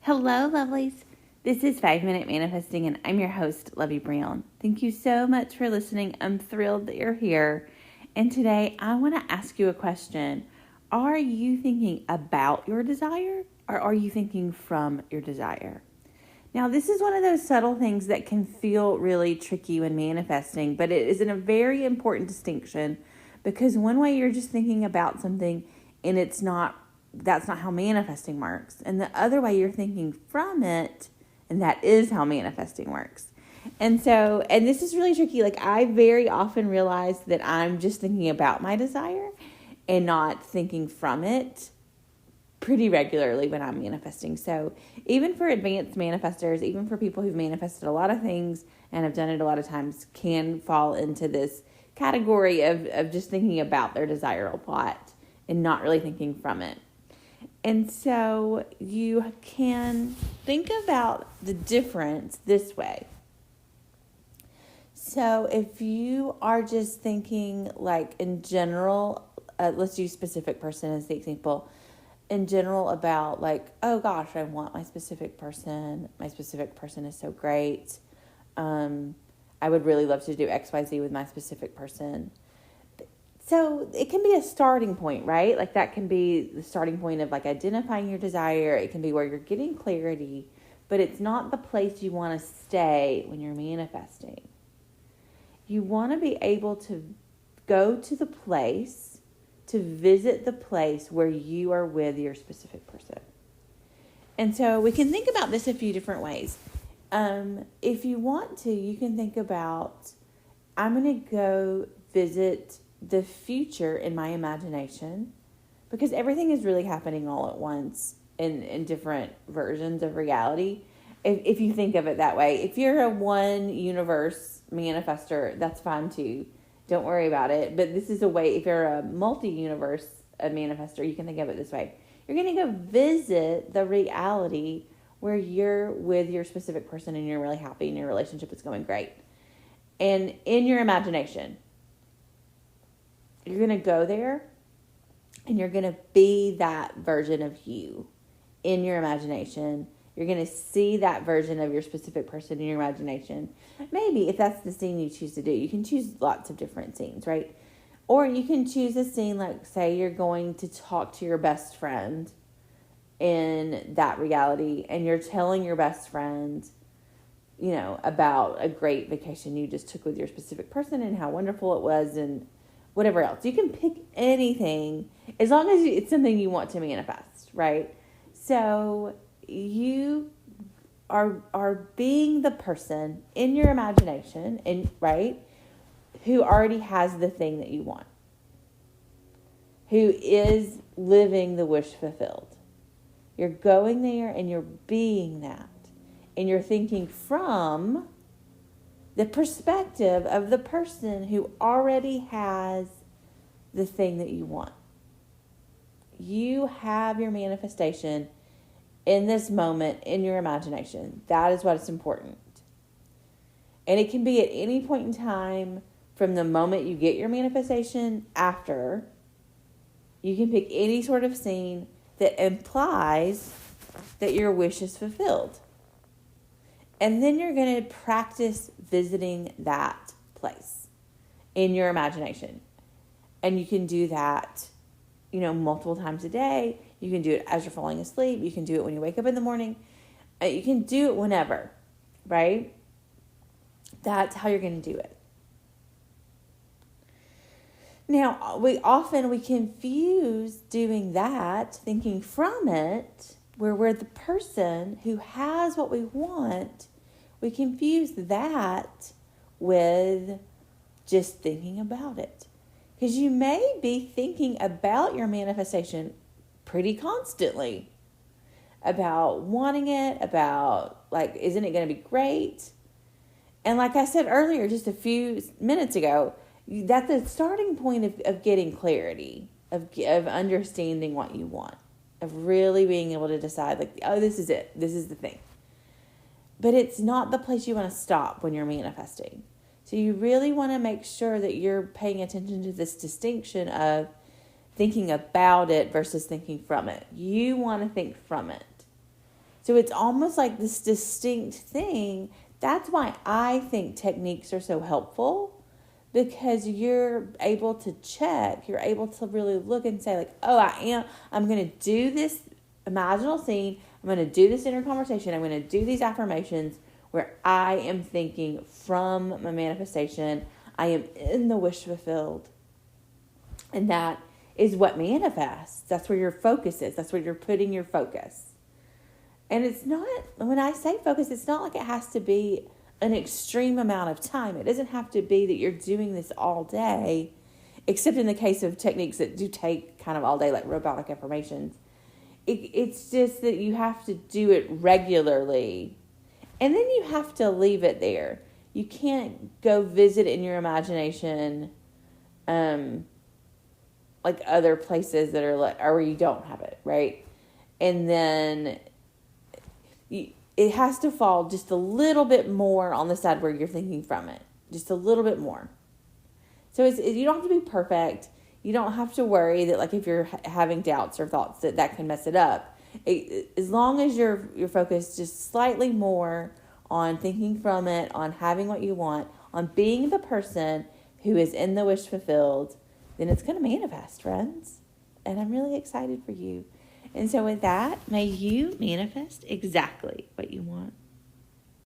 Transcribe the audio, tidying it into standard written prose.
Hello, lovelies. This is 5 Minute Manifesting, and I'm your host, Lovey Brown. Thank you so much for listening. I'm thrilled that you're here. And today, I want to ask you a question. Are you thinking about your desire, or are you thinking from your desire? Now, this is one of those subtle things that can feel really tricky when manifesting, but it is a very important distinction because one way you're just thinking about something and that's not how manifesting works. And the other way you're thinking from it, and that is how manifesting works. And this is really tricky. Like, I very often realize that I'm just thinking about my desire and not thinking from it pretty regularly when I'm manifesting. So even for advanced manifestors, even for people who've manifested a lot of things and have done it a lot of times, can fall into this category of just thinking about their desire a lot and not really thinking from it. And so you can think about the difference this way. So if you are just thinking like in general, let's use specific person as the example, in general about like, oh gosh, I want my specific person. My specific person is so great. I would really love to do XYZ with my specific person. So it can be a starting point, right? Like that can be the starting point of like identifying your desire. It can be where you're getting clarity, but it's not the place you want to stay when you're manifesting. You want to be able to go to the place, to visit the place where you are with your specific person. And so we can think about this a few different ways. If you want to, you can think about, I'm going to go visit the future in my imagination, because everything is really happening all at once in different versions of reality. If you think of it that way, if you're a one universe manifester, that's fine too. Don't worry about it. But this is a way, if you're a multi-universe manifester, you can think of it this way. You're going to go visit the reality where you're with your specific person and you're really happy and your relationship is going great. And in your imagination, you're going to go there and you're going to be that version of you in your imagination. You're going to see that version of your specific person in your imagination. Maybe if that's the scene you choose to do, you can choose lots of different scenes, right? Or you can choose a scene like, say, you're going to talk to your best friend in that reality and you're telling your best friend, about a great vacation you just took with your specific person and how wonderful it was and whatever else. You can pick anything as long as it's something you want to manifest, right? So you are being the person in your imagination, and right, who already has the thing that you want, who is living the wish fulfilled. You're going there and you're being that, and you're thinking from the perspective of the person who already has the thing that you want. You have your manifestation in this moment in your imagination. That is what's important. And it can be at any point in time from the moment you get your manifestation after. You can pick any sort of scene that implies that your wish is fulfilled. And then you're going to practice visiting that place in your imagination. And you can do that, multiple times a day. You can do it as you're falling asleep. You can do it when you wake up in the morning. You can do it whenever, right? That's how you're going to do it. Now, we confuse doing that, thinking from it, where we're the person who has what we want. We confuse that with just thinking about it. Because you may be thinking about your manifestation pretty constantly. About wanting it, about like, isn't it going to be great? And like I said earlier, just a few minutes ago, that's the starting point of getting clarity, of understanding what you want, of really being able to decide like, oh, this is it. This is the thing. But it's not the place you want to stop when you're manifesting. So you really want to make sure that you're paying attention to this distinction of thinking about it versus thinking from it. You want to think from it. So it's almost like this distinct thing. That's why I think techniques are so helpful, because you're able to check, you're able to really look and say like, oh, I'm going to do this imaginal scene. I'm going to do this inner conversation. I'm going to do these affirmations where I am thinking from my manifestation. I am in the wish fulfilled. And that is what manifests. That's where your focus is. That's where you're putting your focus. And it's not, when I say focus, it's not like it has to be an extreme amount of time. It doesn't have to be that you're doing this all day, except in the case of techniques that do take kind of all day, like robotic affirmations. It's just that you have to do it regularly. And then you have to leave it there. You can't go visit in your imagination, like other places that are like, or where you don't have it, right? And then it has to fall just a little bit more on the side where you're thinking from it. Just a little bit more. So you don't have to be perfect. You don't have to worry that, like, if you're having doubts or thoughts that can mess it up. As long as you're focused just slightly more on thinking from it, on having what you want, on being the person who is in the wish fulfilled, then it's going to manifest, friends. And I'm really excited for you. And so with that, may you manifest exactly what you want.